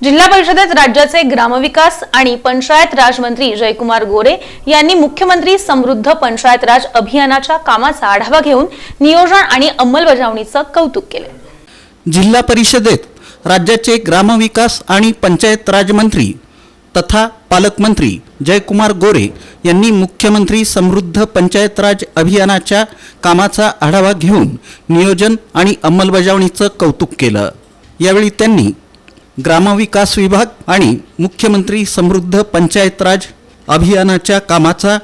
जिल्हा परिषदेत राज्याचे ग्रामविकास आणि पंचायत राज मंत्री जयकुमार गोरे यांनी मुख्यमंत्री समृद्ध पंचायत राज अभियानाच्या कामाचा आढावा घेऊन नियोजन आणि अंमलबजावणीचं कौतुक केले। जिल्हा परिषदेत राज्याचे ग्रामविकास आणि पंचायत राज मंत्री तथा पालकमंत्री जयकुमार गोरे यांनी मुख्यमंत्री समृद्ध पंचायत राज अभियानाच्या कामाचा आढावा घेऊन नियोजन आणि अंमलबजावणीचं कौतुक केलं। यावेळी त्यांनी ग्रामविकास विभाग आणि मुख्यमंत्री समृद्ध पंचायत राज अभियानाच्या कामाचा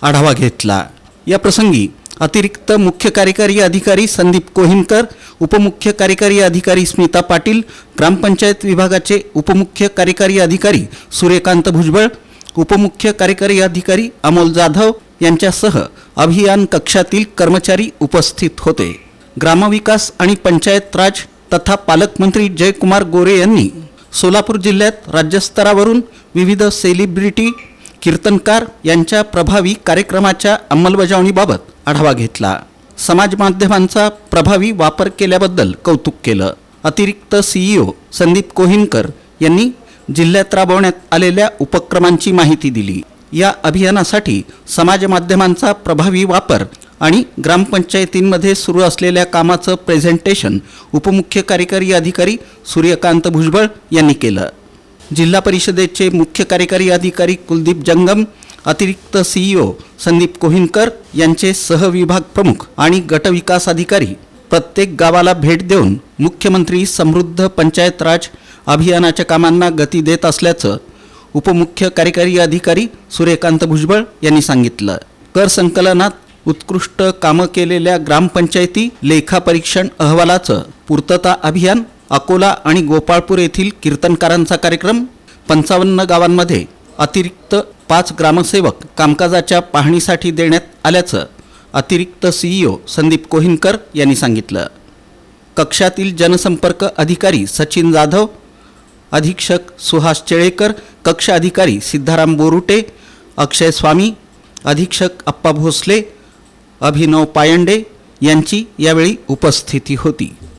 आढावा घेतला। या प्रसंगी अतिरिक्त मुख्य कार्यकारी अधिकारी संदीप कोहिनकर, उपमुख्य कार्यकारी अधिकारी स्मिता पाटील, ग्रामपंचायत विभागाचे उपमुख्य कार्यकारी अधिकारी सूर्यकांत भुजबळ, उपमुख्य कार्यकारी अधिकारी अमोल जाधव यांच्यासह अभियान कक्षातील कर्मचारी उपस्थित होते। ग्रामविकास आणि पंचायत राज तथा पालकमंत्री जयकुमार गोरे यांनी सोलापूर जिल्ह्यात राज्यस्तरावरून विविध सेलिब्रिटी कीर्तनकार यांच्या प्रभावी कार्यक्रमाच्या अंमलबजावणीबाबत आढावा घेतला। समाज माध्यमांचा प्रभावी वापर केल्याबद्दल कौतुक केलं। अतिरिक्त सीईओ संदीप कोहिनकर यांनी जिल्ह्यात राबवण्यात आलेल्या उपक्रमांची माहिती दिली। या अभियानासाठी समाज माध्यमांचा प्रभावी वापर आणि ग्रामपंचायतींमध्ये सुरू असलेल्या कामाचं प्रेझेंटेशन उपमुख्य कार्यकारी अधिकारी सूर्यकांत भुजबळ यांनी केलं। जिल्हा परिषदेचे मुख्य कार्यकारी अधिकारी कुलदीप जंगम, अतिरिक्त सीईओ संदीप कोहिनकर यांचे सहविभाग प्रमुख आणि गटविकास अधिकारी प्रत्येक गावाला भेट देऊन मुख्यमंत्री समृद्ध पंचायत राज अभियानाच्या कामांना गती देत असल्याचं उपमुख्य कार्यकारी अधिकारी सूर्यकांत भुजबळ यांनी सांगितलं। कर संकलनात उत्कृष्ट कामं केलेल्या ग्रामपंचायती लेखापरीक्षण अहवालाचं पूर्तता अभियान, अकोला आणि गोपाळपूर येथील कीर्तनकारांचा कार्यक्रम, 55 गावांमध्ये अतिरिक्त 5 ग्रामसेवक कामकाजाच्या पाहणीसाठी देण्यात आल्याचं अतिरिक्त सीईओ संदीप कोहिनकर यांनी सांगितलं। कक्षातील जनसंपर्क अधिकारी सचिन जाधव, अधीक्षक सुहास चेळेकर, कक्ष अधिकारी सिद्धाराम बोरुटे, अक्षय स्वामी, अधीक्षक अप्पा भोसले, अभिनव पायंडे यांची यावेळी उपस्थिती होती।